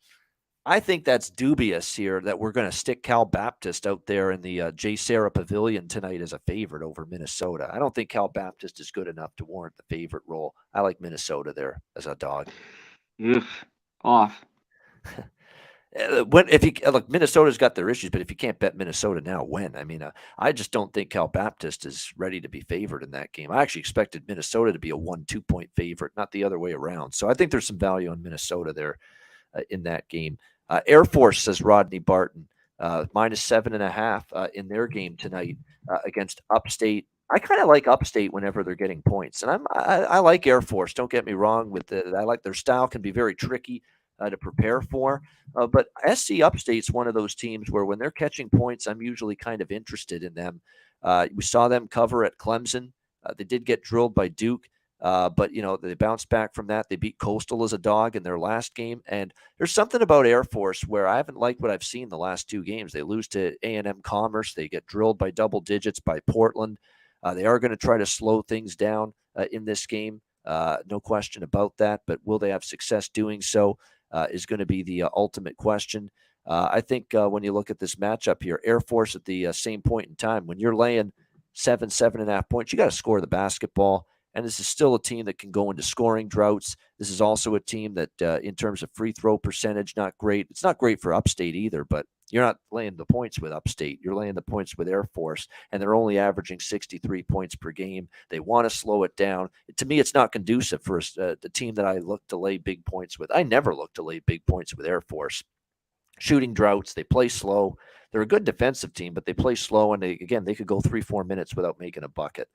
S1: dubious here that we're going to stick Cal Baptist out there in the J. Sarah Pavilion tonight as a favorite over Minnesota. I don't think Cal Baptist is good enough to warrant the favorite role. I like Minnesota there as a dog.
S2: Off.
S1: If you look, Minnesota's got their issues, but if you can't bet Minnesota now, when? I mean, I just don't think Cal Baptist is ready to be favored in that game. I actually expected Minnesota to be a 1-2 point favorite, not the other way around. So I think there's some value on Minnesota there in that game. Air Force, says Rodney Barton, -7.5 in their game tonight against Upstate. I kind of like Upstate whenever they're getting points, and I like Air Force. Don't get me wrong with it. I like their style; can be very tricky to prepare for. But SC Upstate's one of those teams where when they're catching points, I'm usually kind of interested in them. We saw them cover at Clemson. They did get drilled by Duke. But, they bounced back from that. They beat Coastal as a dog in their last game. And there's something about Air Force where I haven't liked what I've seen the last two games. They lose to A&M Commerce. They get drilled by double digits by Portland. They are going to try to slow things down in this game. No question about that. But will they have success doing so is going to be the ultimate question. I think when you look at this matchup here, Air Force at the same point in time, when you're laying 7.5 points, you got to score the basketball. And this is still a team that can go into scoring droughts. This is also a team that, in terms of free throw percentage, not great. It's not great for Upstate either, but you're not laying the points with Upstate. You're laying the points with Air Force, and they're only averaging 63 points per game. They want to slow it down. To me, it's not conducive for the team that I look to lay big points with. I never look to lay big points with Air Force. Shooting droughts, they play slow. They're a good defensive team, but they play slow, and they could go 3-4 minutes without making a bucket.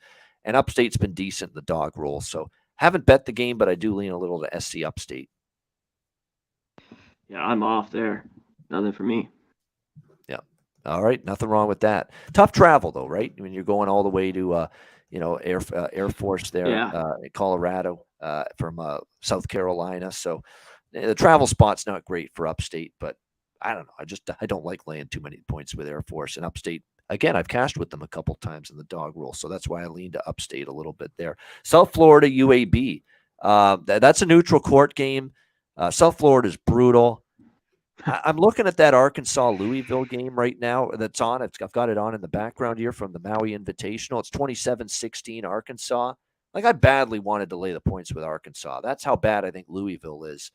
S1: And Upstate's been decent in the dog roll. So haven't bet the game, but I do lean a little to SC Upstate.
S2: Yeah, I'm off there. Nothing for me.
S1: Yeah. All right. Nothing wrong with that. Tough travel, though, right? I mean, you're going all the way to, Air Force there, in Colorado from South Carolina. So the travel spot's not great for Upstate, but I don't know. I don't like laying too many points with Air Force and Upstate. Again, I've cashed with them a couple times in the dog roll, so that's why I lean to Upstate a little bit there. South Florida, UAB. That's a neutral court game. South Florida is brutal. I'm looking at that Arkansas-Louisville game right now that's on. I've got it on in the background here from the Maui Invitational. It's 27-16 Arkansas. Like, I badly wanted to lay the points with Arkansas. That's how bad I think Louisville is.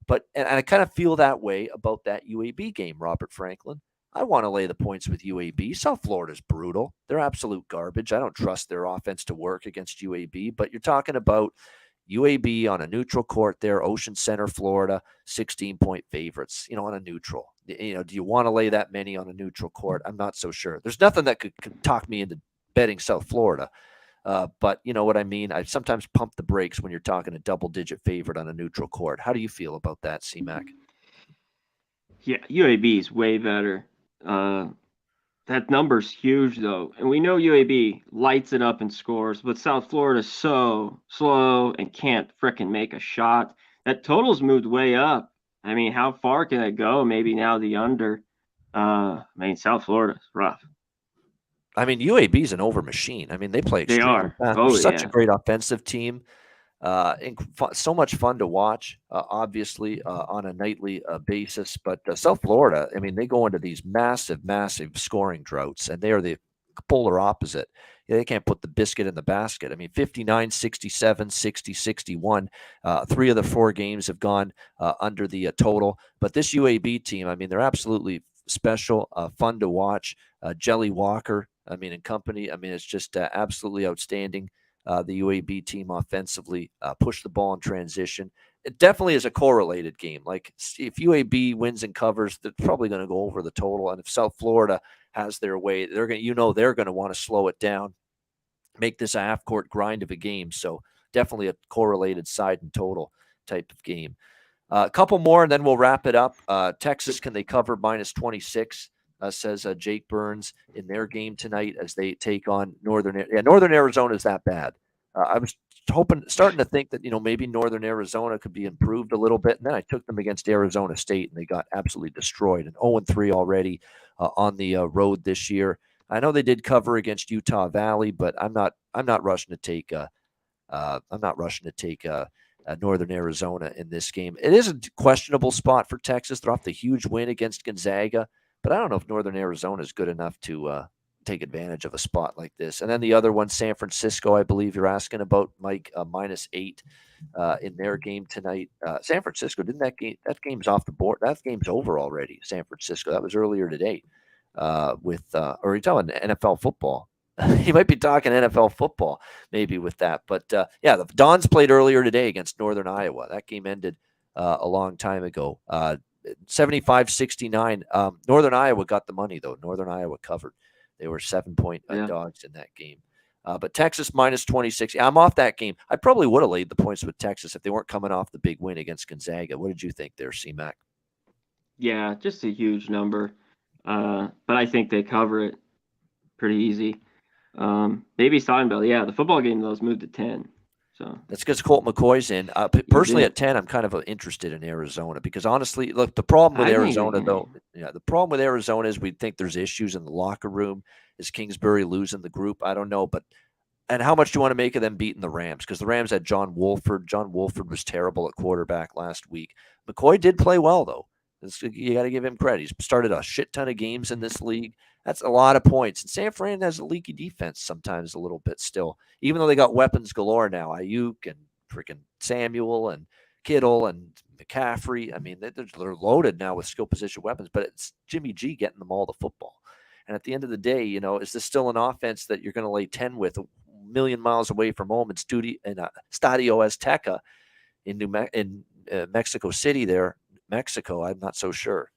S1: And I kind of feel that way about that UAB game, Robert Franklin. I want to lay the points with UAB. South Florida's brutal. They're absolute garbage. I don't trust their offense to work against UAB, but you're talking about UAB on a neutral court there, Ocean Center, Florida, 16-point favorites, on a neutral. Do you want to lay that many on a neutral court? I'm not so sure. There's nothing that could talk me into betting South Florida. But you know what I mean? I sometimes pump the brakes when you're talking a double-digit favorite on a neutral court. How do you feel about that, C-Mac?
S2: Yeah, UAB is way better. That number's huge, though. And we know UAB lights it up and scores, but South Florida's so slow and can't frickin' make a shot. That total's moved way up. I mean, how far can it go? Maybe now the under. South Florida's rough.
S1: I mean, UAB's an over machine. I mean, they play extremely fast.
S2: Oh,
S1: They're such a great offensive team. So much fun to watch, obviously, on a nightly basis. But South Florida, I mean, they go into these massive, massive scoring droughts, and they are the polar opposite. Yeah, they can't put the biscuit in the basket. I mean, 59, 67, 60, 61. Three of the four games have gone under the total. But this UAB team, I mean, they're absolutely special, fun to watch. Jelly Walker, I mean, and company, I mean, it's just absolutely outstanding. The UAB team offensively push the ball in transition. It definitely is a correlated game. Like if UAB wins and covers, they're probably going to go over the total. And if South Florida has their way, they're going, they're going to want to slow it down, make this a half-court grind of a game. So definitely a correlated side and total type of game. A couple more, and then we'll wrap it up. Texas, can they cover -26? Says Jake Burns in their game tonight as they take on Northern. Yeah, Northern Arizona is that bad. I was starting to think that maybe Northern Arizona could be improved a little bit, and then I took them against Arizona State, and they got absolutely destroyed. And 0-3 already on the road this year. I know they did cover against Utah Valley, but I'm not rushing to take. Northern Arizona in this game. It is a questionable spot for Texas. They're off the huge win against Gonzaga, but I don't know if Northern Arizona is good enough to take advantage of a spot like this. And then the other one, San Francisco, I believe you're asking about, Mike, -8 in their game tonight. San Francisco, that game's off the board. That game's over already, San Francisco. That was earlier today or are you talking NFL football? You might be talking NFL football maybe with that. But, yeah, the Dons played earlier today against Northern Iowa. That game ended a long time ago. 75-69. Northern Iowa got the money, though. Northern Iowa covered. They were 7-point dogs in that game. But Texas -26. I'm off that game. I probably would have laid the points with Texas if they weren't coming off the big win against Gonzaga. What did you think there, C-Mac?
S2: Yeah, just a huge number. But I think they cover it pretty easy. Maybe Steinbell. Yeah, the football game, though, is moved to 10. So
S1: that's because Colt McCoy's in. Personally, at 10, I'm kind of interested in Arizona because honestly, look, the problem with Arizona, though, the problem with Arizona is we think there's issues in the locker room. Is Kingsbury losing the group? I don't know, and how much do you want to make of them beating the Rams? Because the Rams had John Wolford. John Wolford was terrible at quarterback last week. McCoy did play well, though. You got to give him credit. He's started a shit ton of games in this league. That's a lot of points. And San Fran has a leaky defense sometimes a little bit still, even though they got weapons galore now. Ayuk and freaking Samuel and Kittle and McCaffrey. I mean, they're loaded now with skill position weapons, but it's Jimmy G getting them all the football. And at the end of the day, is this still an offense that you're going to lay 10 with a million miles away from home in Stadio Azteca in Mexico City there? Mexico, I'm not so sure.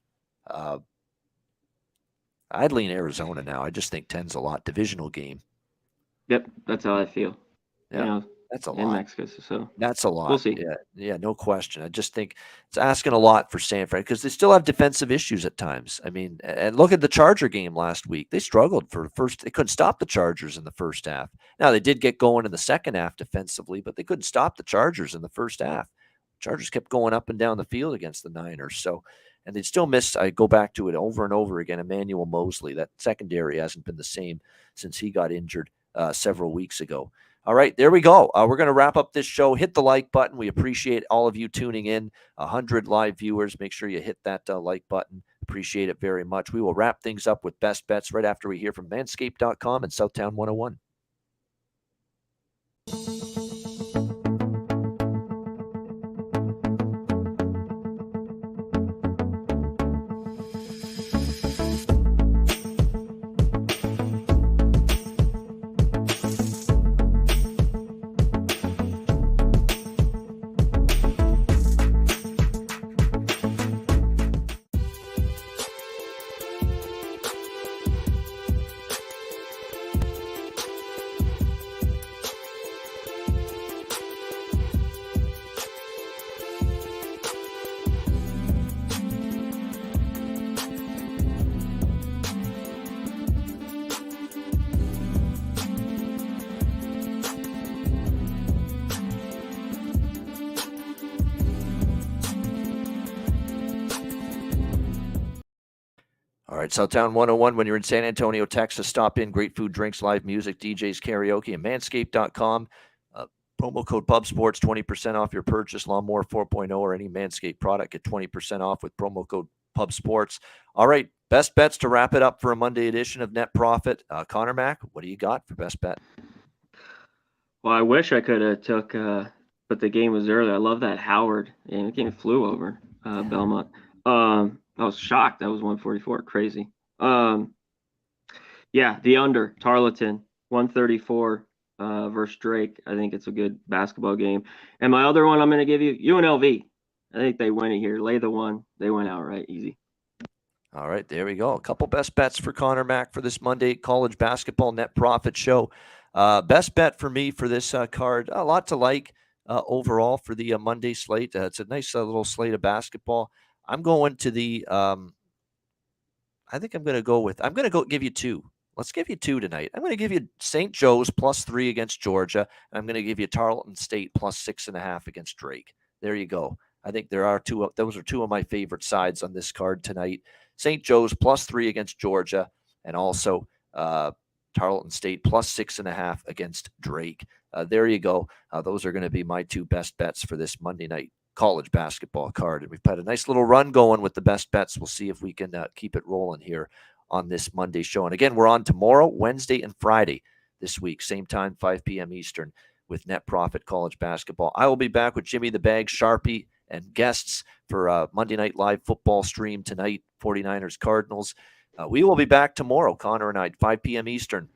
S1: I'd lean Arizona now. I just think 10's a lot. Divisional game.
S2: Yep, that's how I feel.
S1: Yeah, that's a lot.
S2: In Mexico, so
S1: that's a lot.
S2: We'll see.
S1: Yeah, no question. I just think it's asking a lot for San Fran because they still have defensive issues at times. I mean, and look at the Charger game last week. They struggled for first. They couldn't stop the Chargers in the first half. Now they did get going in the second half defensively, but they couldn't stop the Chargers in the first half. Chargers kept going up and down the field against the Niners. So, and they still miss. I go back to it over and over again. Emmanuel Mosley, that secondary hasn't been the same since he got injured several weeks ago. All right, there we go. We're going to wrap up this show. Hit the like button. We appreciate all of you tuning in. 100 live viewers. Make sure you hit that like button. Appreciate it very much. We will wrap things up with best bets right after we hear from Manscaped.com and Southtown 101. All right, Southtown 101, when you're in San Antonio, Texas, stop in. Great food, drinks, live music, DJs, karaoke, and manscaped.com. Promo code PubSports, 20% off your purchase, Lawnmower 4.0 or any Manscaped product. Get 20% off with promo code PubSports. All right, best bets to wrap it up for a Monday edition of Net Profit. Conor Mac, what do you got for best bet?
S2: Well, I wish I could have took, but the game was early. I love that Howard, and the game flew over Belmont. I was shocked. That was 144. Crazy. Yeah, the under Tarleton 134 versus Drake. I think it's a good basketball game. And my other one I'm going to give you UNLV. I think they win it here. Lay the one. They went outright easy.
S1: All right, there we go. A couple best bets for Conor Mac for this Monday college basketball net profit show. Best bet for me for this card, a lot to like overall for the Monday slate. It's a nice little slate of basketball. I'm going to the I think I'm going to go give you two. Let's give you two tonight. I'm going to give you St. Joe's +3 against Georgia. And I'm going to give you Tarleton State +6.5 against Drake. There you go. I think there are two. Those are two of my favorite sides on this card tonight. St. Joe's +3 against Georgia, and also Tarleton State +6.5 against Drake. There you go. Those are going to be my two best bets for this Monday night college basketball card. And we've had a nice little run going with the best bets. We'll see if we can keep it rolling here on this Monday show. And again, we're on tomorrow, Wednesday, and Friday this week, same time, 5 p.m. Eastern, with Net Profit College Basketball. I will be back with Jimmy the Bag, Sharpie, and guests for Monday Night Live football stream tonight, 49ers Cardinals. We will be back tomorrow, Conor and I, 5 p.m. Eastern.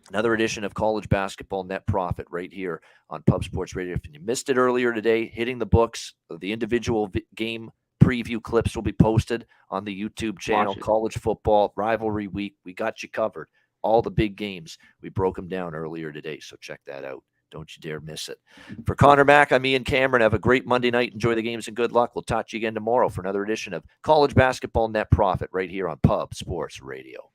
S1: Another edition of College Basketball Net Profit right here on Pub Sports Radio. If you missed it earlier today, hitting the books, the individual game preview clips will be posted on the YouTube channel. College football rivalry week. We got you covered. All the big games. We broke them down earlier today, so check that out. Don't you dare miss it. For Conor Mac, I'm Ian Cameron. Have a great Monday night. Enjoy the games and good luck. We'll talk to you again tomorrow for another edition of College Basketball Net Profit right here on Pub Sports Radio.